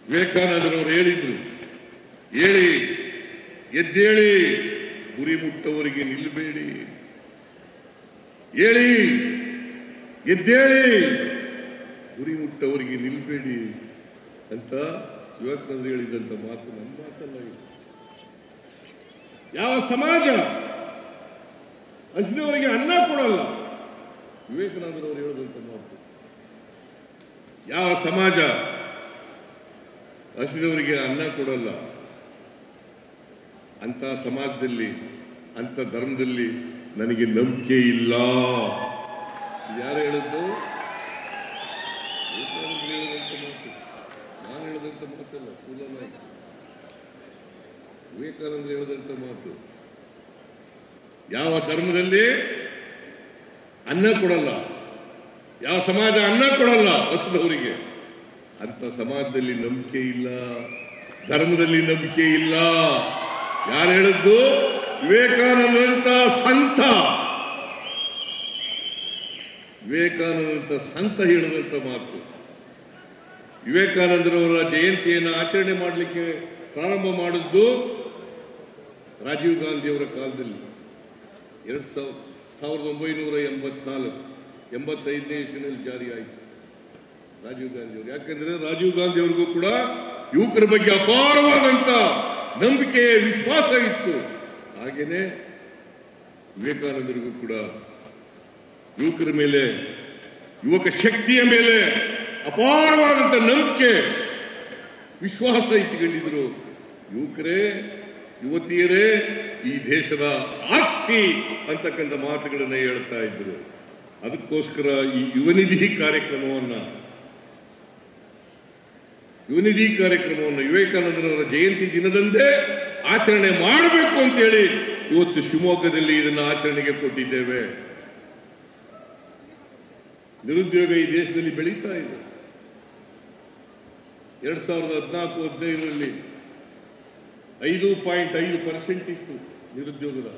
ವಿವೇಕಾನಂದರವರು ಹೇಳಿದ್ರು, ಹೇಳಿ ಎದ್ದೇಳಿ, ಗುರಿ ಮುಟ್ಟವರಿಗೆ ನಿಲ್ಲಬೇಡಿ. ಹೇಳಿ ಎದ್ದೇಳಿ, ಗುರಿ ಮುಟ್ಟವರಿಗೆ ನಿಲ್ಲಬೇಡಿ ಅಂತ ವಿವೇಕಾನಂದರು ಹೇಳಿದಂತ ಮಾತು ನಮ್ಮ ಮಾತಲ್ಲ. ಯಾವ ಸಮಾಜ ಹಸಿದವರಿಗೆ ಅನ್ನ ಕೊಡಲ್ಲ, ವಿವೇಕಾನಂದರವರು ಹೇಳಿದಂತ ಮಾತು. ಯಾವ ಸಮಾಜ ಹಸಿದವರಿಗೆ ಅನ್ನ ಕೊಡಲ್ಲ, ಅಂತ ಸಮಾಜದಲ್ಲಿ, ಅಂತ ಧರ್ಮದಲ್ಲಿ ನನಗೆ ನಂಬಿಕೆ ಇಲ್ಲ. ಯಾರು ಹೇಳಿದ್ದು? ಹೇಳಿದಂತ ಮಾತು, ನಾನು ಹೇಳಿದಂತ ಮಾತಲ್ಲ, ವಿವೇಕಾನಂದರು ಹೇಳಿದಂತ ಮಾತು. ಯಾವ ಧರ್ಮದಲ್ಲಿ ಅನ್ನ ಕೊಡಲ್ಲ, ಯಾವ ಸಮಾಜ ಅನ್ನ ಕೊಡಲ್ಲ ಹಸಿದವರಿಗೆ, ಅಂತ ಸಮಾಜದಲ್ಲಿ ನಂಬಿಕೆ ಇಲ್ಲ, ಧರ್ಮದಲ್ಲಿ ನಂಬಿಕೆ ಇಲ್ಲ. ಯಾರು ಹೇಳಿದ್ದು? ವಿವೇಕಾನಂದರಂತ ಸಂತ, ವಿವೇಕಾನಂದರಂತ ಸಂತ ಹೇಳಿದಂತ ಮಾತು. ವಿವೇಕಾನಂದರವರ ಜಯಂತಿಯನ್ನು ಆಚರಣೆ ಮಾಡಲಿಕ್ಕೆ ಪ್ರಾರಂಭ ಮಾಡಿದ್ದು ರಾಜೀವ್ ಗಾಂಧಿಯವರ ಕಾಲದಲ್ಲಿ 1984 85ನೇ ಇಸ್ವಿನಲ್ಲಿ ಜಾರಿಯಾಯಿತು ರಾಜೀವ್ ಗಾಂಧಿಯವರು. ಯಾಕೆಂದ್ರೆ ರಾಜೀವ್ ಗಾಂಧಿ ಅವರಿಗೂ ಕೂಡ ಯುವಕರ ಬಗ್ಗೆ ಅಪಾರವಾದಂತ ನಂಬಿಕೆ, ವಿಶ್ವಾಸ ಇತ್ತು. ಹಾಗೇನೆ ವಿವೇಕಾನಂದರಿಗೂ ಕೂಡ ಯುವಕರ ಮೇಲೆ, ಯುವಕ ಶಕ್ತಿಯ ಮೇಲೆ ಅಪಾರವಾದಂತ ನಂಬಿಕೆ, ವಿಶ್ವಾಸ ಇಟ್ಟುಕೊಂಡಿದ್ರು. ಯುವಕರೇ, ಯುವತಿಯರೇ ಈ ದೇಶದ ಆಸ್ತಿ ಅಂತಕ್ಕಂಥ ಮಾತುಗಳನ್ನು ಹೇಳ್ತಾ ಇದ್ರು. ಅದಕ್ಕೋಸ್ಕರ ಈ ಯುವನಿಧಿ ಕಾರ್ಯಕ್ರಮವನ್ನು ವಿವೇಕಾನಂದರವರ ಜಯಂತಿ ದಿನದಂದೇ ಆಚರಣೆ ಮಾಡಬೇಕು ಅಂತೇಳಿ ಇವತ್ತು ಶಿವಮೊಗ್ಗದಲ್ಲಿ ಇದನ್ನು ಆಚರಣೆಗೆ ಕೊಟ್ಟಿದ್ದೇವೆ. ನಿರುದ್ಯೋಗ ಈ ದೇಶದಲ್ಲಿ ಬೆಳೀತಾ ಇದೆ. 2014-15ರಲ್ಲಿ 5.5% ಇತ್ತು ನಿರುದ್ಯೋಗದ,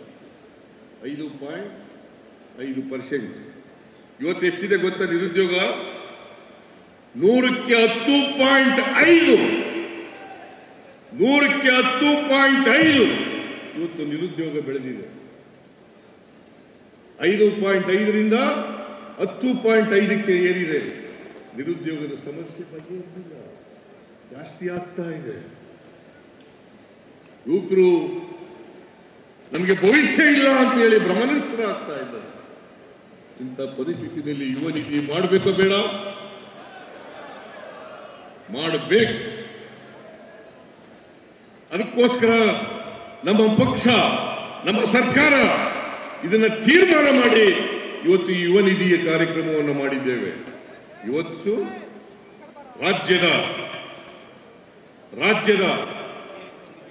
5.5%. ಇವತ್ತು ಎಷ್ಟಿದೆ ಗೊತ್ತಾ ನಿರುದ್ಯೋಗ? 100ಕ್ಕೆ 10.5. 100ಕ್ಕೆ 10.5 ಇವತ್ತು ನಿರುದ್ಯೋಗ ಬೆಳೆದಿದೆ. 5.5ರಿಂದ 10.5ಕ್ಕೆ ಏರಿದೆ. ನಿರುದ್ಯೋಗದ ಸಮಸ್ಯೆ ಬಗೆಹರಿದಿಲ್ಲ, ಜಾಸ್ತಿ ಆಗ್ತಾ ಇದೆ. ಯುವಕರು ನಮಗೆ ಭವಿಷ್ಯ ಇಲ್ಲ ಅಂತ ಹೇಳಿ ಭ್ರಮನಿಷ್ಠರಾಗ್ತಾ ಇದ್ದಾರೆ. ಇಂಥ ಪರಿಸ್ಥಿತಿಯಲ್ಲಿ ಯುವ ನಿಧಿ ಮಾಡಬೇಕೋ ಬೇಡ? ಮಾಡಬೇಕು. ಅದಕ್ಕೋಸ್ಕರ ನಮ್ಮ ಪಕ್ಷ, ನಮ್ಮ ಸರ್ಕಾರ ಇದನ್ನ ತೀರ್ಮಾನ ಮಾಡಿ ಇವತ್ತು ಈ ಯುವ ನಿಧಿಯ ಕಾರ್ಯಕ್ರಮವನ್ನು ಮಾಡಿದ್ದೇವೆ. ಇವತ್ತು ರಾಜ್ಯದ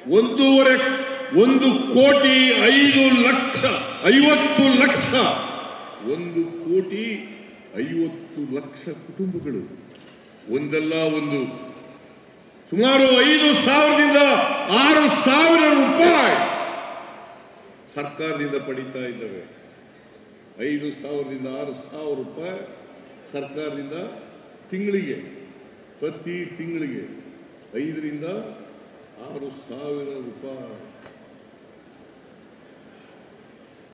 1,50,00,000 ಕುಟುಂಬಗಳು ಒಂದಲ್ಲ ಒಂದು ಸುಮಾರು 5,000ರಿಂದ 6,000 ರೂಪಾಯಿ ಸರ್ಕಾರದಿಂದ ಪಡೀತಾ ಇದ್ದಾವೆ. 5,000ರಿಂದ 6,000 ರೂಪಾಯಿ ಸರ್ಕಾರದಿಂದ ತಿಂಗಳಿಗೆ, ಪ್ರತಿ ತಿಂಗಳಿಗೆ 5ರಿಂದ 6,000 ರೂಪಾಯಿ